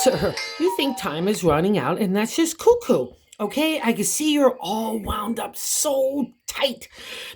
Sir, you think time is running out, and that's just cuckoo. Okay, I can see you're all wound up so tight.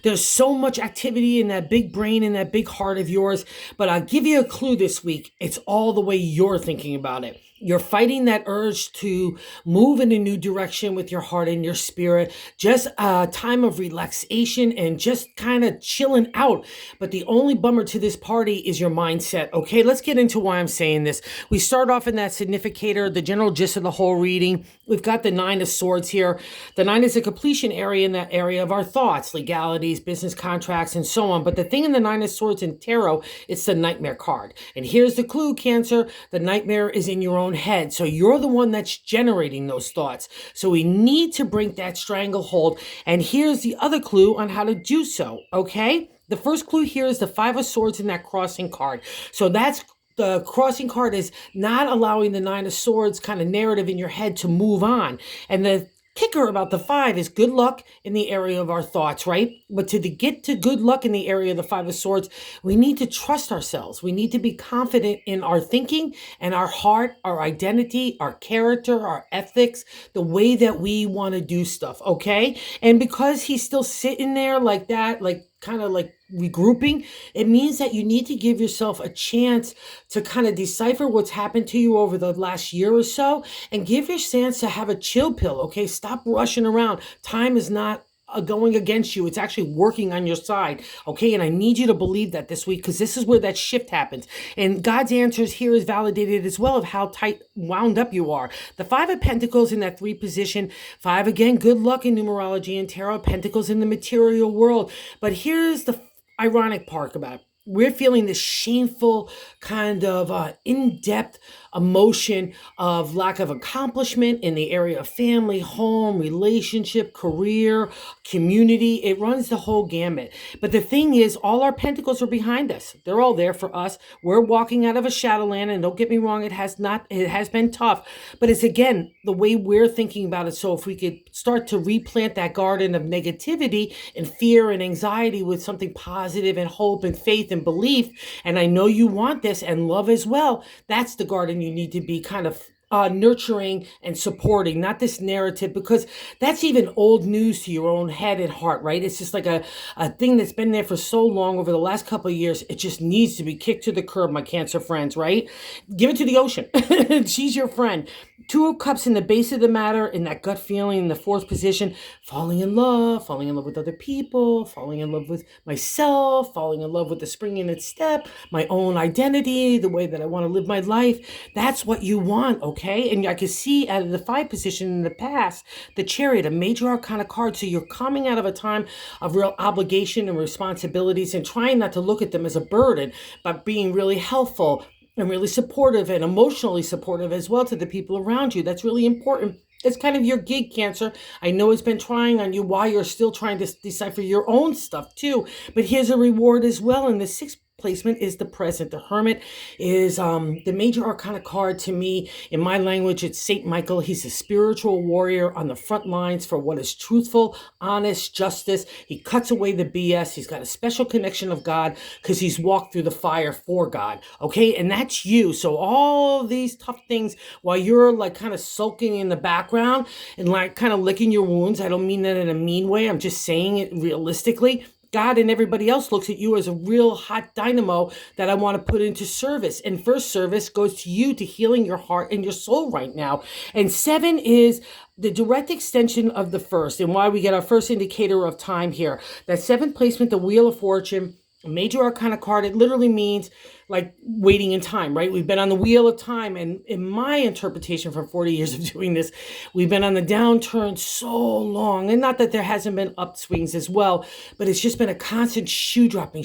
There's so much activity in that big brain and that big heart of yours. But I'll give you a clue this week. It's all the way you're thinking about it. You're fighting that urge to move in a new direction with your heart and your spirit. Just a time of relaxation and just kind of chilling out. But the only bummer to this party is your mindset. Okay, let's get into why I'm saying this. We start off in that significator, the general gist of the whole reading. We've got the Nine of Swords here. The Nine is a completion area in that area of our thoughts, legalities, business contracts, and so on. But the thing in the Nine of Swords in tarot, it's the nightmare card. And here's the clue, Cancer. The nightmare is in your own head. So you're the one that's generating those thoughts. So we need to break that stranglehold. And here's the other clue on how to do so, okay? The first clue here is the Five of Swords in that crossing card. So that's the crossing card is not allowing the Nine of Swords kind of narrative in your head to move on. And the kicker about the five is good luck in the area of our thoughts, right? But to get to good luck in the area of the Five of Swords, we need to trust ourselves. We need to be confident in our thinking and our heart, our identity, our character, our ethics, the way that we want to do stuff, okay? And because he's still sitting there like that, like kind of like regrouping, it means that you need to give yourself a chance to kind of decipher what's happened to you over the last year or so and give your chance to have a chill pill, okay? Stop rushing around. Time is not going against you. It's actually working on your side, okay? And I need you to believe that this week because this is where that shift happens. And God's answers here is validated as well of how tight wound up you are. The Five of Pentacles in that three position. Five, again, good luck in numerology and tarot. Pentacles in the material world. But here's the ironic part about it. We're feeling this shameful kind of in-depth emotion of lack of accomplishment in the area of family, home, relationship, career, community. It runs the whole gamut. But the thing is, all our pentacles are behind us. They're all there for us. We're walking out of a shadowland, and don't get me wrong, it has been tough. But it's, again, the way we're thinking about it. So if we could start to replant that garden of negativity and fear and anxiety with something positive and hope and faith and belief, and I know you want this, and love as well, that's the garden you need to be kind of nurturing and supporting, not this narrative, because that's even old news to your own head and heart, right? It's just like a thing that's been there for so long over the last couple of years. It just needs to be kicked to the curb, my Cancer friends, right? Give it to the ocean. She's your friend. Two of Cups in the base of the matter, in that gut feeling, in the fourth position, falling in love with other people, falling in love with myself, falling in love with the spring in its step, my own identity, the way that I want to live my life. That's what you want, okay? And I can see out of the five position in the past, the Chariot, a major arcana card. So you're coming out of a time of real obligation and responsibilities and trying not to look at them as a burden, but being really helpful and really supportive and emotionally supportive as well to the people around you. That's really important. It's kind of your gig, Cancer. I know it's been trying on you while you're still trying to decipher your own stuff too. But here's a reward as well. And the sixth placement is the Present. The Hermit is the major arcana card to me. In my language, it's Saint Michael. He's a spiritual warrior on the front lines for what is truthful, honest, justice. He cuts away the BS. He's got a special connection of God because he's walked through the fire for God. Okay, and that's you. So all these tough things, while you're like kind of sulking in the background and like kind of licking your wounds, I don't mean that in a mean way. I'm just saying it realistically. God and everybody else looks at you as a real hot dynamo that I want to put into service. And first service goes to you, to healing your heart and your soul right now. And seven is the direct extension of the first, and why we get our first indicator of time here. That seventh placement, the Wheel of Fortune, a major arcana card, it literally means like waiting in time, right? We've been on the wheel of time. And in my interpretation from 40 years of doing this, we've been on the downturn so long. And not that there hasn't been upswings as well, but it's just been a constant shoe dropping,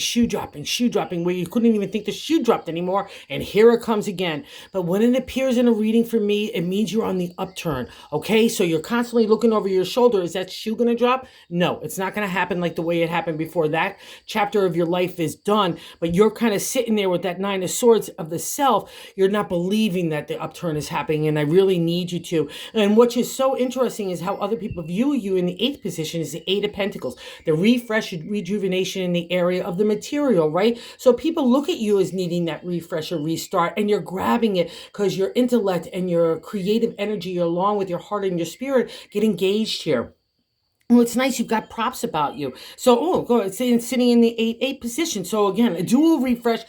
where you couldn't even think the shoe dropped anymore. And here it comes again. But when it appears in a reading for me, it means you're on the upturn, okay? So you're constantly looking over your shoulder. Is that shoe going to drop? No, it's not going to happen like the way it happened before. That chapter of your life is done, but you're kind of sitting there with that that Nine of Swords of the self, you're not believing that the upturn is happening, and I really need you to. And what is so interesting is how other people view you in the eighth position is the Eight of Pentacles, the refresh, rejuvenation in the area of the material, right? So people look at you as needing that refresh or restart, and you're grabbing it because your intellect and your creative energy, along with your heart and your spirit, get engaged here. Well, it's nice you've got props about you. So, go it's sitting in the eight position. So again, a dual refresh,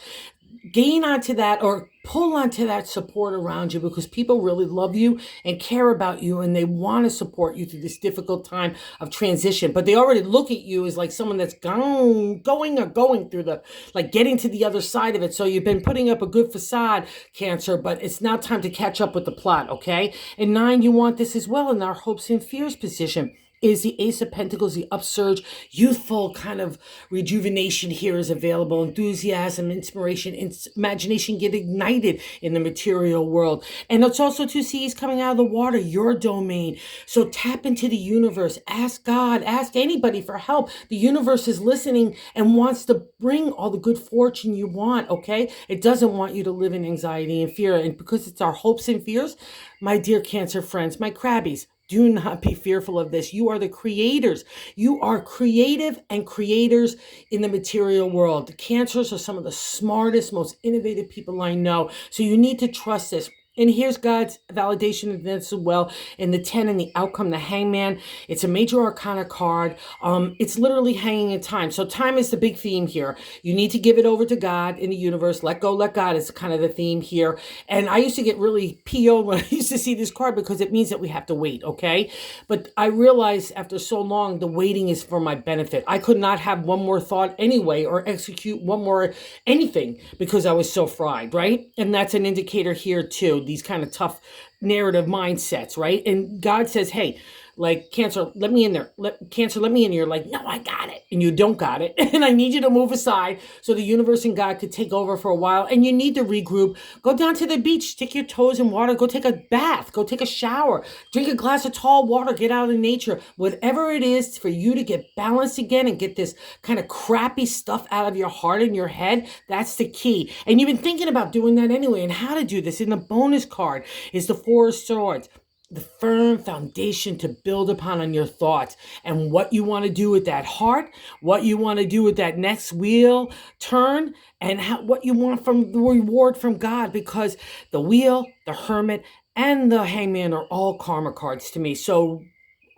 gain onto that or pull onto that support around you, because people really love you and care about you, and they want to support you through this difficult time of transition. But they already look at you as like someone that's going through the, like getting to the other side of it. So you've been putting up a good facade, Cancer, but it's now time to catch up with the plot, okay? And 9, you want this as well in our hopes and fears position. Is the Ace of Pentacles, the upsurge, youthful kind of rejuvenation here is available. Enthusiasm, inspiration, imagination get ignited in the material world. And it's also 2 C's coming out of the water, your domain. So tap into the universe. Ask God, ask anybody for help. The universe is listening and wants to bring all the good fortune you want, okay? It doesn't want you to live in anxiety and fear. And because it's our hopes and fears, my dear Cancer friends, my crabbies, do not be fearful of this. You are the creators. You are creative and creators in the material world. The Cancers are some of the smartest, most innovative people I know. So you need to trust this. And here's God's validation of this as well. In the 10 and the outcome, the Hangman. It's a major arcana card. It's literally hanging in time. So time is the big theme here. You need to give it over to God in the universe. Let go, let God is kind of the theme here. And I used to get really PO'd when I used to see this card, because it means that we have to wait, okay? But I realized after so long, the waiting is for my benefit. I could not have one more thought anyway, or execute one more anything, because I was so fried, right? And that's an indicator here too. These kind of tough narrative mindsets, right? And God says, hey, like, Cancer, let me in there. Cancer, let me in. You're like, no, I got it. And you don't got it. And I need you to move aside so the universe and God could take over for a while. And you need to regroup. Go down to the beach, stick your toes in water, go take a bath, go take a shower, drink a glass of tall water, get out in nature. Whatever it is for you to get balanced again and get this kind of crappy stuff out of your heart and your head, that's the key. And you've been thinking about doing that anyway. And how to do this in the bonus card is the 4 of Swords. The firm foundation to build upon on your thoughts and what you want to do with that heart, what you want to do with that next wheel turn, and what you want from the reward from God, because the Wheel, the Hermit, and the Hangman are all karma cards to me. So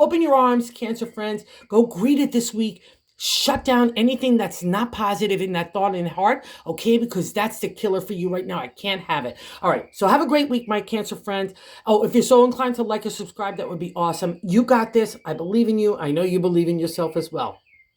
open your arms, Cancer friends. Go greet it this week. Shut down anything that's not positive in that thought and heart, okay? Because that's the killer for you right now. I can't have it. All right, so have a great week, my Cancer friends. Oh, if you're so inclined to like or subscribe, that would be awesome. You got this. I believe in you. I know you believe in yourself as well.